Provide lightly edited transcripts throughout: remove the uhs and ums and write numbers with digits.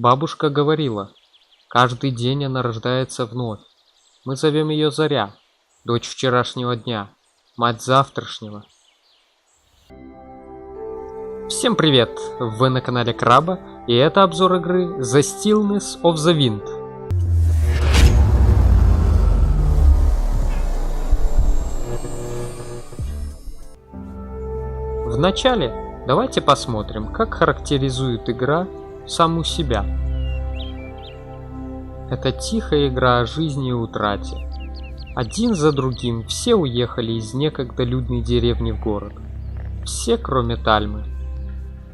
Бабушка говорила, каждый день она рождается вновь. Мы зовем ее Заря, дочь вчерашнего дня, мать завтрашнего. Всем привет! Вы на канале Краба, и это обзор игры The Stillness of the Wind. Вначале давайте посмотрим, как характеризует игра саму себя. Это тихая игра о жизни и утрате. Один за другим все уехали из некогда людной деревни в город. Все, кроме Тальмы.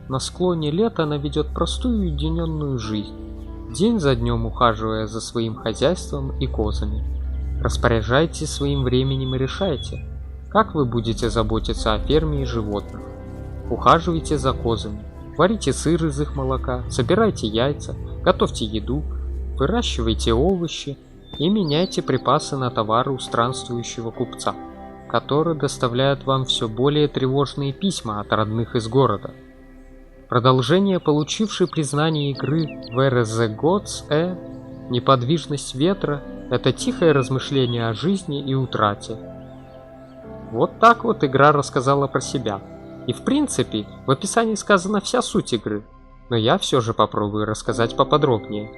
На склоне лета она ведет простую уединенную жизнь, день за днем ухаживая за своим хозяйством и козами. Распоряжайтесь своим временем и решайте, как вы будете заботиться о ферме и животных. Ухаживайте за козами, варите сыр из их молока, собирайте яйца, готовьте еду, выращивайте овощи и меняйте припасы на товары у странствующего купца, который доставляет вам все более тревожные письма от родных из города. Продолжение получившей признание игры Where the Gods неподвижность ветра — это тихое размышление о жизни и утрате. Вот так вот игра рассказала про себя. И в принципе, в описании сказана вся суть игры, но я все же попробую рассказать поподробнее.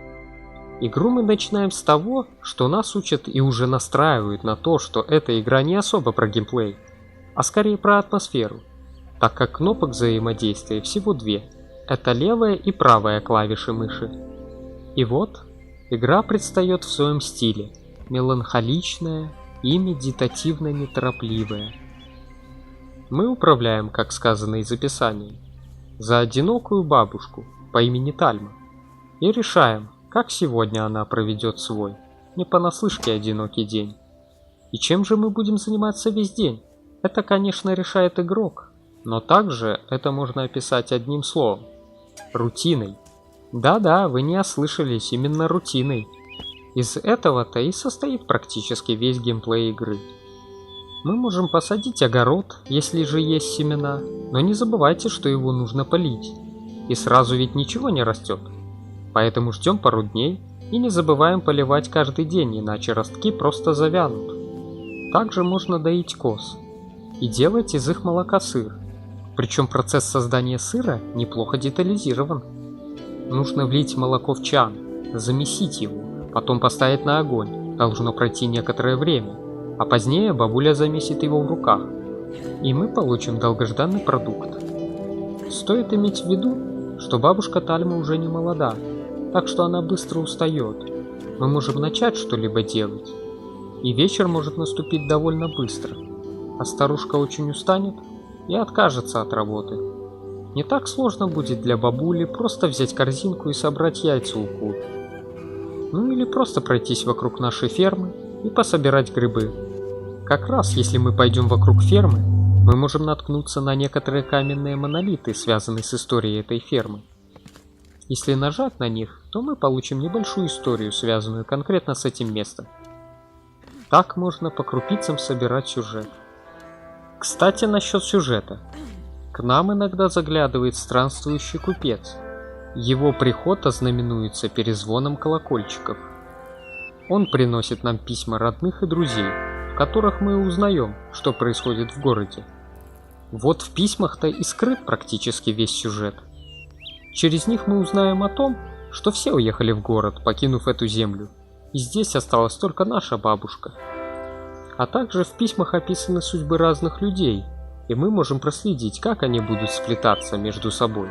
Игру мы начинаем с того, что нас учат и уже настраивают на то, что эта игра не особо про геймплей, а скорее про атмосферу, так как кнопок взаимодействия всего две. Это левая и правая клавиши мыши. И вот, игра предстает в своем стиле, меланхоличная и медитативно-неторопливая. Мы управляем, как сказано из описания, за одинокую бабушку по имени Тальма и решаем, как сегодня она проведет свой, не понаслышке одинокий день. И чем же мы будем заниматься весь день? Это, конечно, решает игрок, но также это можно описать одним словом – рутиной. Да-да, вы не ослышались, именно рутиной. Из этого-то и состоит практически весь геймплей игры. Мы можем посадить огород, если же есть семена, но не забывайте, что его нужно полить. И сразу ведь ничего не растет. Поэтому ждем пару дней и не забываем поливать каждый день, иначе ростки просто завянут. Также можно доить коз и делать из их молока сыр. Причем процесс создания сыра неплохо детализирован. Нужно влить молоко в чан, замесить его, потом поставить на огонь. Должно пройти некоторое время. А позднее бабуля замесит его в руках, и мы получим долгожданный продукт. Стоит иметь в виду, что бабушка Тальма уже не молода, так что она быстро устает. Мы можем начать что-либо делать, и вечер может наступить довольно быстро, а старушка очень устанет и откажется от работы. Не так сложно будет для бабули просто взять корзинку и собрать яйца у кур. Ну или просто пройтись вокруг нашей фермы и пособирать грибы. Как раз если мы пойдем вокруг фермы, мы можем наткнуться на некоторые каменные монолиты, связанные с историей этой фермы. Если нажать на них, то мы получим небольшую историю, связанную конкретно с этим местом. Так можно по крупицам собирать сюжет. Кстати, насчет сюжета. К нам иногда заглядывает странствующий купец. Его приход ознаменуется перезвоном колокольчиков. Он приносит нам письма родных и друзей, в которых мы узнаем, что происходит в городе. Вот в письмах-то и скрыт практически весь сюжет. Через них мы узнаем о том, что все уехали в город, покинув эту землю, и здесь осталась только наша бабушка. А также в письмах описаны судьбы разных людей, и мы можем проследить, как они будут сплетаться между собой.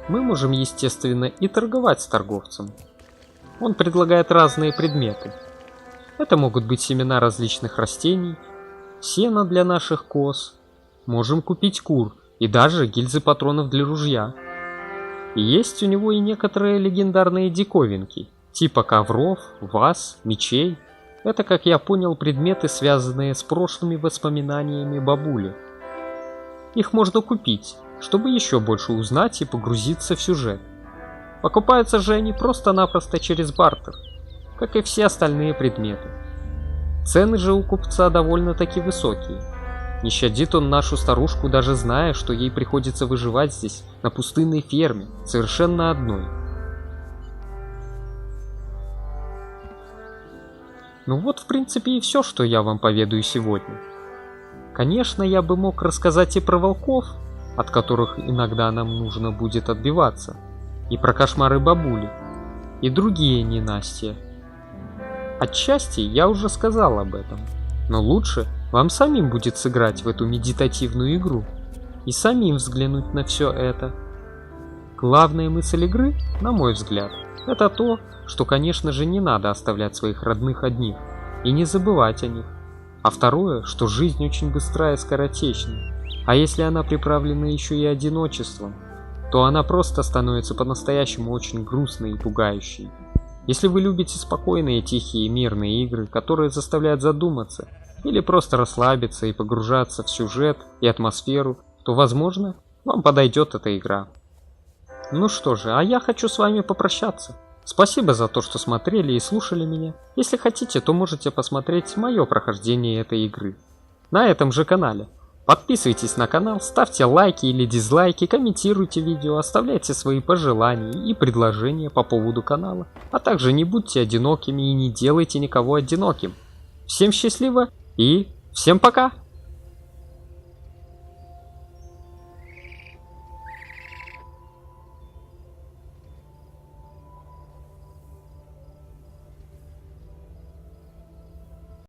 Мы можем, естественно, и торговать с торговцем. Он предлагает разные предметы. Это могут быть семена различных растений, сено для наших коз, можем купить кур и даже гильзы патронов для ружья. И есть у него и некоторые легендарные диковинки, типа ковров, ваз, мечей. Это, как я понял, предметы, связанные с прошлыми воспоминаниями бабули. Их можно купить, чтобы еще больше узнать и погрузиться в сюжет. Покупаются же они просто-напросто через бартер, как и все остальные предметы. Цены же у купца довольно-таки высокие. Не щадит он нашу старушку, даже зная, что ей приходится выживать здесь, на пустынной ферме, совершенно одной. Ну вот, в принципе, и все, что я вам поведаю сегодня. Конечно, я бы мог рассказать и про волков, от которых иногда нам нужно будет отбиваться, и про кошмары бабули, и другие ненастья. Отчасти я уже сказал об этом, но лучше вам самим будет сыграть в эту медитативную игру и самим взглянуть на все это. Главная мысль игры, на мой взгляд, это то, что, конечно же, не надо оставлять своих родных одних и не забывать о них. А второе, что жизнь очень быстрая и скоротечна, а если она приправлена еще и одиночеством, то она просто становится по-настоящему очень грустной и пугающей. Если вы любите спокойные, тихие и мирные игры, которые заставляют задуматься, или просто расслабиться и погружаться в сюжет и атмосферу, то, возможно, вам подойдет эта игра. Ну что же, а я хочу с вами попрощаться. Спасибо за то, что смотрели и слушали меня. Если хотите, то можете посмотреть мое прохождение этой игры на этом же канале. Подписывайтесь на канал, ставьте лайки или дизлайки, комментируйте видео, оставляйте свои пожелания и предложения по поводу канала. А также не будьте одинокими и не делайте никого одиноким. Всем счастливо и всем пока!